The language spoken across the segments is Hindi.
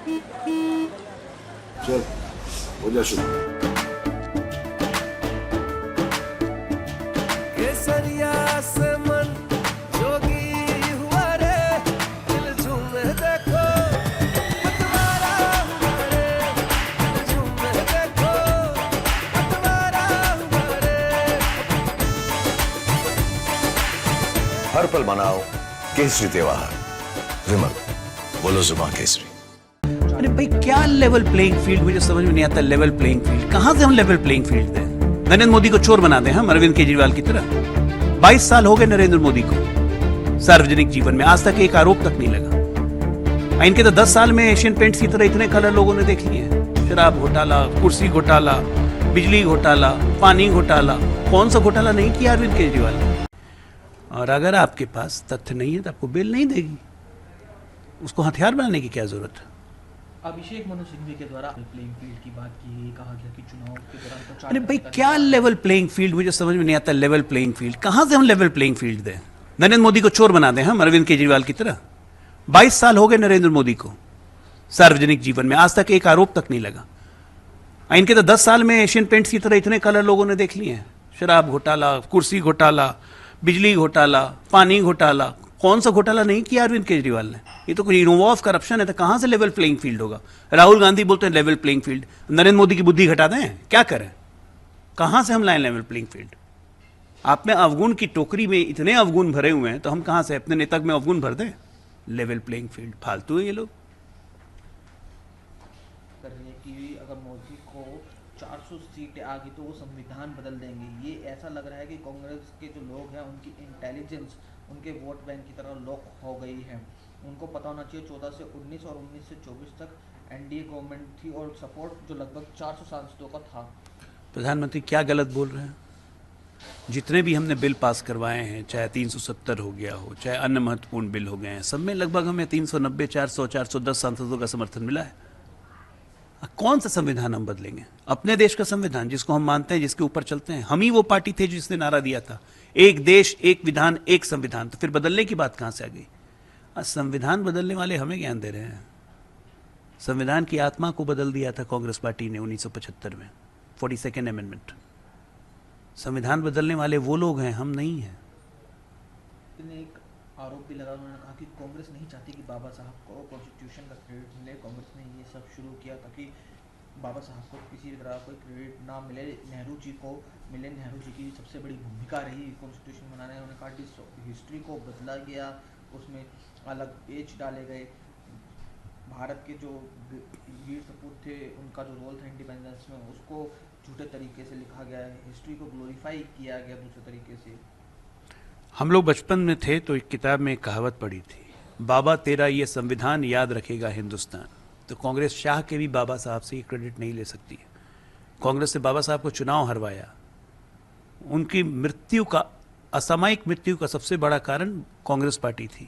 चल हो जा शुरू। केसरिया से मन जोगी हुआ रे, दिल झूमे देखो पतवारा हुआ रे, दिल झूमे देखो पतवारा हुआ रे। हर पल मनाओ केसरी त्योहार। विमल, बोलो जुबान केसरी। अरे भाई क्या लेवल प्लेइंग फील्ड, मुझे समझ में नहीं आता। लेवल प्लेइंग फील्ड कहां से हम लेवल प्लेइंग फील्ड दें? नरेंद्र मोदी को चोर बना दें हम, अरविंद केजरीवाल की तरह। 22 साल हो गए नरेंद्र मोदी को सार्वजनिक जीवन में, आज तक एक आरोप तक नहीं लगा। इनके तो 10 साल में एशियन पेंट्स की तरह इतने कलर लोगों ने देख लिए हैं। शराब घोटाला, कुर्सी घोटाला, बिजली घोटाला, पानी घोटाला, कौन सा घोटाला नहीं किया अरविंद केजरीवाल ने? और अगर आपके पास तथ्य नहीं है तो आपको बेल नहीं देगी। उसको हथियार बनाने की क्या जरूरत है? अभिषेक मनु सिंघवी के द्वारा प्लेइंग फील्ड की बात की गई, कहा गया कि चुनाव के दौरान तो 4 अरे भाई क्या लेवल प्लेइंग फील्ड, मुझे समझ में नहीं आता। लेवल प्लेइंग फील्ड कहां से हम लेवल प्लेइंग फील्ड दें? नरेंद्र मोदी को चोर बना दें हम, अरविंद केजरीवाल की तरह। 22 साल हो गए नरेंद्र मोदी को सार्वजनिक जीवन में, आज तक एक आरोप तक नहीं लगा। इनके तो 10 साल में एशियन पेंट्स की तरह इतने कलर लोगों ने देख लिए हैं। शराब घोटाला, कुर्सी घोटाला, बिजली घोटाला, पानी घोटाला, कौन सा घोटाला नहीं किया अरविंद केजरीवाल ने? ये तो कोई इनोवा ऑफ करप्शन है, तो कहां से लेवल प्लेइंग फील्ड होगा? राहुल गांधी बोलते हैं level playing field, Narendra Modi की बुद्धि घटा दें, क्या करें? कहां से हम लाएं लेवल प्लेइंग फील्ड? आप में अवगुण की टोकरी में इतने अवगुण भरे हुए हैं, तो हम कहां से अपने नेता में अवगुण भर दें? लेवल प्लेइंग फील्ड फालतू है ये लोग। कर रही है कि अगर मोदी को 400 सीटें आ गई तो वो संविधान बदल देंगे। ये ऐसा लग रहा है कि कांग्रेस के जो लोग हैं उनकी इंटेलिजेंस उनके वोट बैंक की तरह लॉक हो गई है। उनको पता होना चाहिए 14 से 19 और 19 से 24 तक एनडीए गवर्नमेंट थी और सपोर्ट जो लगभग 400 सांसदों का था। प्रधानमंत्री क्या गलत बोल रहे हैं? जितने भी हमने बिल पास करवाए हैं, चाहे 370 हो गया हो, चाहे अन्य महत्वपूर्ण बिल हो गए हैं, सब में लगभग हमें 390, 400, 410 सांसदों का समर्थन मिला है। कौन सा संविधान हम बदलेंगे? अपने देश का संविधान जिसको हम मानते हैं, जिसके ऊपर चलते हैं। हम ही वो पार्टी थे जिसने नारा दिया था एक देश, एक विधान, एक संविधान। तो फिर बदलने की बात कहां से आ गई? आज संविधान बदलने वाले हमें ज्ञान दे रहे हैं। संविधान की आत्मा को बदल दिया था कांग्रेस पार्टी ने 1975 में, 42nd अमेंडमेंट। संविधान बदलने वाले वो लोग हैं, हम नहीं हैं। एक आरोप भी लगा, उन्होंने कहा कि कांग्रेस नहीं चाहती कि बाबा साहब को कॉन्स्टिट्यूशन का क्रेडिट मिले। कांग्रेस ने ये सब शुरू किया ताकि बाबा साहब को किसी तरह कोई क्रेडिट ना मिले, नेहरू जी को मिले। नेहरू जी की सबसे बड़ी भूमिका रही कॉन्स्टिट्यूशन बनाने में। उन्होंने कहा हिस्ट्री को बदला गया, उसमें अलग पेज डाले गए। भारत के जो वीर सपूत थे उनका जो रोल था इंडिपेंडेंस में, उसको झूठे तरीके से लिखा गया है। हिस्ट्री को ग्लोरीफाई किया गया दूसरे तरीके से। हम लोग बचपन में थे तो एक किताब में एक कहावत पढ़ी थी, बाबा तेरा ये संविधान याद रखेगा हिंदुस्तान। तो कांग्रेस शाह के भी बाबा साहब से ये क्रेडिट नहीं ले सकती है। कांग्रेस ने बाबा साहब को चुनाव हरवाया। उनकी मृत्यु का, असामयिक मृत्यु का सबसे बड़ा कारण कांग्रेस पार्टी थी।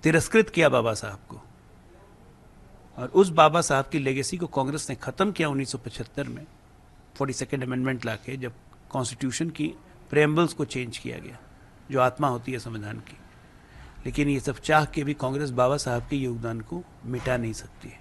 तिरस्कृत किया बाबा साहब को, और उस बाबा साहब की लेगेसी को कांग्रेस ने खत्म किया 1975 में 42nd अमेंडमेंट लाके, जब कॉन्स्टिट्यूशन की प्रेम्बल्स को चेंज किया गया, जो आत्मा होती है संविधान की। लेकिन ये सब चाह के भी कांग्रेस बाबा साहब के योगदान को मिटा नहीं सकती है।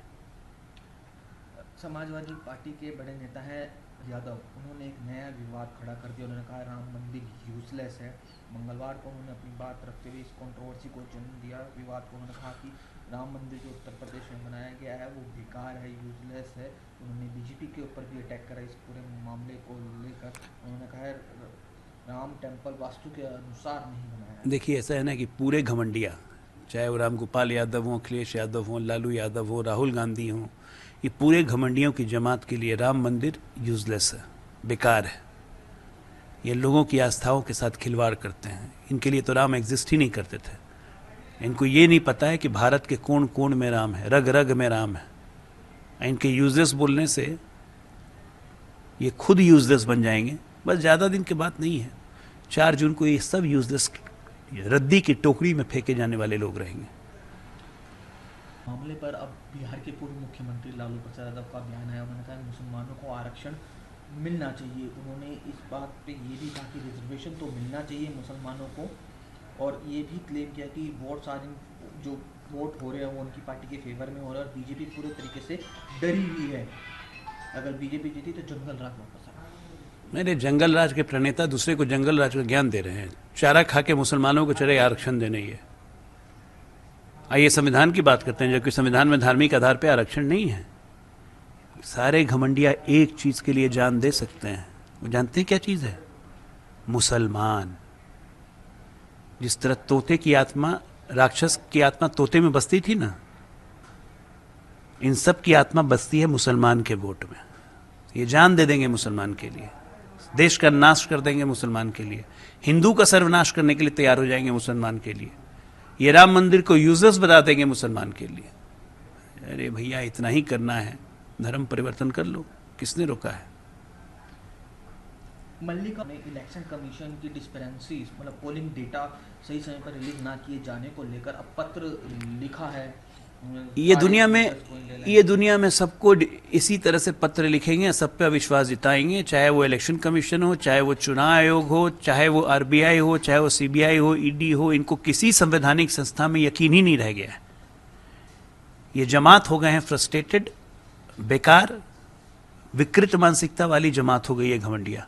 समाजवादी पार्टी के बड़े नेता हैं यादव, उन्होंने एक नया विवाद खड़ा कर दिया। उन्होंने कहा राम मंदिर यूजलेस है। मंगलवार को उन्होंने अपनी बात रखते हुए इस कंट्रोवर्सी को जन्म दिया, विवाद को। उन्होंने कहा कि राम मंदिर जो उत्तर प्रदेश में बनाया गया है वो बेकार है, यूजलेस है। उन्होंने बीजेपी के ऊपर भी अटैक करा इस पूरे मामले को लेकर। उन्होंने कहा है राम टेम्पल वास्तु के अनुसार नहीं बनाया। देखिए ऐसा है ना कि पूरे घमंडिया, चाहे वो राम गोपाल यादव हो, अखिलेश यादव हो, लालू यादव हो, राहुल गांधी हो, ये पूरे घमंडियों की जमात के लिए राम मंदिर यूजलेस है, बेकार है। ये लोगों की आस्थाओं के साथ खिलवाड़ करते हैं। इनके लिए तो राम एग्जिस्ट ही नहीं करते थे। इनको ये नहीं पता है कि भारत के कोण कोण में राम है, रग रग में राम है। इनके यूजलेस बोलने से ये खुद यूजलेस बन जाएंगे। बस ज़्यादा दिन की बात नहीं है, 4 जून को ये सब यूजलेस रद्दी की टोकरी में फेंके जाने वाले लोग रहेंगे। मामले पर अब बिहार के पूर्व मुख्यमंत्री लालू प्रसाद यादव का बयान है। उन्होंने कहा मुसलमानों को आरक्षण मिलना चाहिए। उन्होंने इस बात पे ये भी कहा कि रिजर्वेशन तो मिलना चाहिए मुसलमानों को, और ये भी क्लेम किया कि वोट शायरिंग जो वोट हो रहे हैं वो उनकी पार्टी के फेवर में हो रहे हैं और बीजेपी पूरे तरीके से डरी हुई है। अगर बीजेपी जीती तो जंगल राज वापस आएगा। मेरे जंगल राज के प्रणेता दूसरे को जंगल राज का ज्ञान दे रहे हैं। चारा खा के मुसलमानों को चले आरक्षण देने ही है। आइए संविधान की बात करते हैं, जबकि संविधान में धार्मिक आधार पर आरक्षण नहीं है। सारे घमंडिया एक चीज के लिए जान दे सकते हैं, वो जानते हैं क्या चीज है? मुसलमान। जिस तरह तोते की आत्मा, राक्षस की आत्मा तोते में बसती थी ना, इन सब की आत्मा बसती है मुसलमान के वोट में। ये जान दे देंगे मुसलमान के लिए, देश का नाश कर देंगे मुसलमान के लिए, हिंदू का सर्वनाश करने के लिए तैयार हो जाएंगे मुसलमान के लिए, ये राम मंदिर को यूजर्स बता देंगे मुसलमान के लिए। अरे भैया, इतना ही करना है, धर्म परिवर्तन कर लो, किसने रोका है? मल्लिका ने इलेक्शन कमीशन की डिस्पेरेंसीज, मतलब पोलिंग डेटा सही समय पर रिलीज ना किए जाने को लेकर अब पत्र लिखा है। ये दुनिया में सबको इसी तरह से पत्र लिखेंगे, सब पे अविश्वास जताएंगे, चाहे वो इलेक्शन कमीशन हो, चाहे वो चुनाव आयोग हो, चाहे वो आरबीआई हो, चाहे वो सीबीआई हो, ईडी हो। इनको किसी संवैधानिक संस्था में यकीन ही नहीं रह गया है। ये जमात हो गए हैं फ्रस्ट्रेटेड, बेकार, विकृत मानसिकता वाली जमात हो गई है घमंडिया।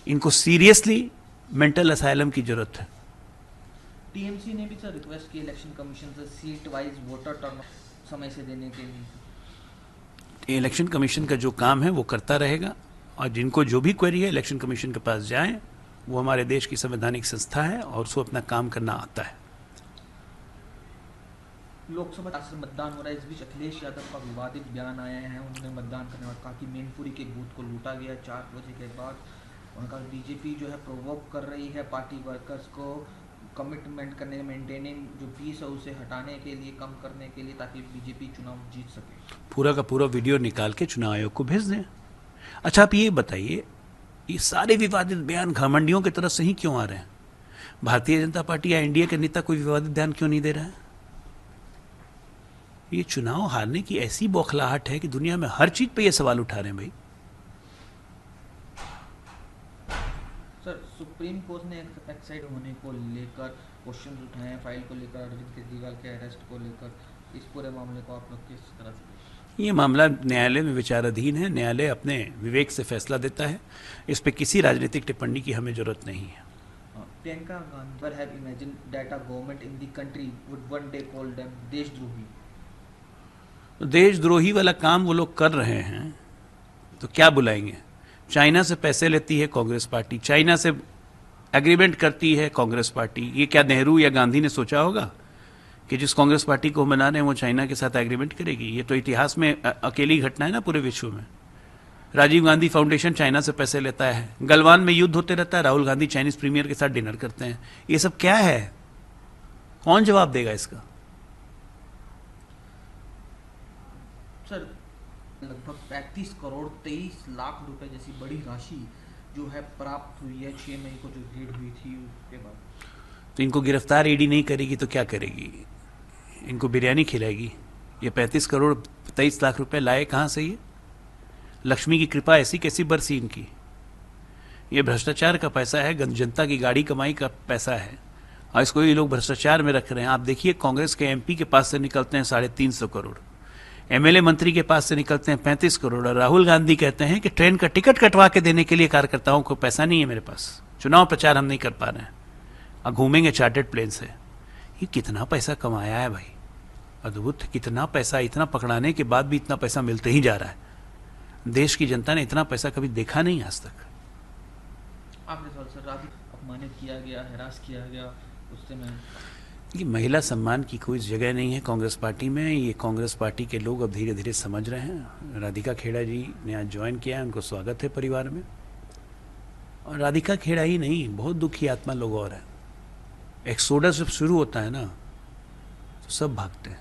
इनको सीरियसली मेंटल असाइलम की जरूरत है। टीएमसी ने भी सर रिक्वेस्ट की इलेक्शन कमीशन से सीट वाइज वोटर टर्न समय से देने के लिए। इलेक्शन कमीशन का जो काम है वो करता रहेगा, और जिनको जो भी क्वेरी है इलेक्शन कमीशन के पास जाएं। वो हमारे देश की संवैधानिक संस्था है और उसको अपना काम करना आता है। लोकसभा से मतदान हो रहा है, इस बीच अखिलेश यादव का विवादित बयान आया है। उन्होंने मतदान करने और कहा कि मैनपुरी के बूथ को लूटा गया 4 बजे के बाद। उनका बीजेपी जो है प्रोवोक कर रही है पार्टी वर्कर्स को कमिटमेंट करने, मेंटेनिंग जो पीस है उसे हटाने के लिए, कम करने के लिए, ताकि बीजेपी चुनाव जीत सके। पूरा का पूरा वीडियो निकाल के चुनाव आयोग को भेज दें। अच्छा, आप ये बताइए, ये सारे विवादित बयान घमंडियों की तरफ से ही क्यों आ रहे हैं? भारतीय जनता पार्टी या एनडीए के नेता कोई विवादित बयान क्यों नहीं दे रहा है? ये चुनाव हारने की ऐसी बौखलाहट है कि दुनिया में हर चीज पे ये सवाल उठा रहे हैं भाई। सर, सुप्रीम कोर्ट ने एक्साइड होने को लेकर क्वेश्चन उठाए हैं, फाइल को लेकर, अरविंद केजरीवाल के अरेस्ट को लेकर। इस पूरे मामले को आप लोग किस तरह से? ये मामला न्यायालय में विचाराधीन है, न्यायालय अपने विवेक से फैसला देता है। इस पे किसी राजनीतिक टिप्पणी की हमें जरूरत नहीं है। Priyanka Gandhi have imagine that a government in the country would one day call them देशद्रोही। तो देशद्रोही वाला काम वो लोग कर रहे हैं, तो क्या बुलाएंगे? चाइना से पैसे लेती है कांग्रेस पार्टी, चाइना से एग्रीमेंट करती है कांग्रेस पार्टी। ये क्या नेहरू या गांधी ने सोचा होगा कि जिस कांग्रेस पार्टी को बना रहे हैं वो चाइना के साथ एग्रीमेंट करेगी? ये तो इतिहास में अकेली घटना है ना पूरे विश्व में। राजीव गांधी फाउंडेशन चाइना से पैसे लेता है, गलवान में युद्ध होते रहता है, राहुल गांधी चाइनीज प्रीमियर के साथ डिनर करते हैं। ये सब क्या है? कौन जवाब देगा इसका? सर, लगभग 35 करोड़ 23 लाख रुपए जैसी बड़ी राशि जो है प्राप्त हुई है 6 मई को जो रेड हुई थी उसके बाद। तो इनको गिरफ्तार ईडी नहीं करेगी तो क्या करेगी? इनको बिरयानी खिलाएगी? ये 35 करोड़ 23 लाख रुपए लाए कहाँ से? ये लक्ष्मी की कृपा ऐसी कैसी बरसी इनकी? ये भ्रष्टाचार का पैसा है, जनता की गाड़ी कमाई का पैसा है, और इसको ये लोग भ्रष्टाचार में रख रहे हैं। आप देखिए, कांग्रेस के एमपी के पास से निकलते हैं 350 करोड़, एमएलए मंत्री के पास से निकलते हैं 35 करोड़, और राहुल गांधी कहते हैं कि ट्रेन का टिकट कटवा के देने के लिए कार्यकर्ताओं को पैसा नहीं है मेरे पास, चुनाव प्रचार हम नहीं कर पा रहे हैं, और घूमेंगे चार्टर्ड प्लेन से। ये कितना पैसा कमाया है भाई, अद्भुत। कितना पैसा, इतना पकड़ाने के बाद भी इतना पैसा मिलते ही जा रहा है। देश की जनता ने इतना पैसा कभी देखा नहीं आज तक। आपने सर अपमानित किया गया, हैरास किया गया, उससे मैं ये महिला सम्मान की कोई जगह नहीं है कांग्रेस पार्टी में। ये कांग्रेस पार्टी के लोग अब धीरे धीरे समझ रहे हैं। राधिका खेड़ा जी ने आज ज्वाइन किया है, उनको स्वागत है परिवार में। और राधिका खेड़ा ही नहीं, बहुत दुखी आत्मा लोग और हैं। एक्सोडस जब शुरू होता है ना तो सब भागते हैं।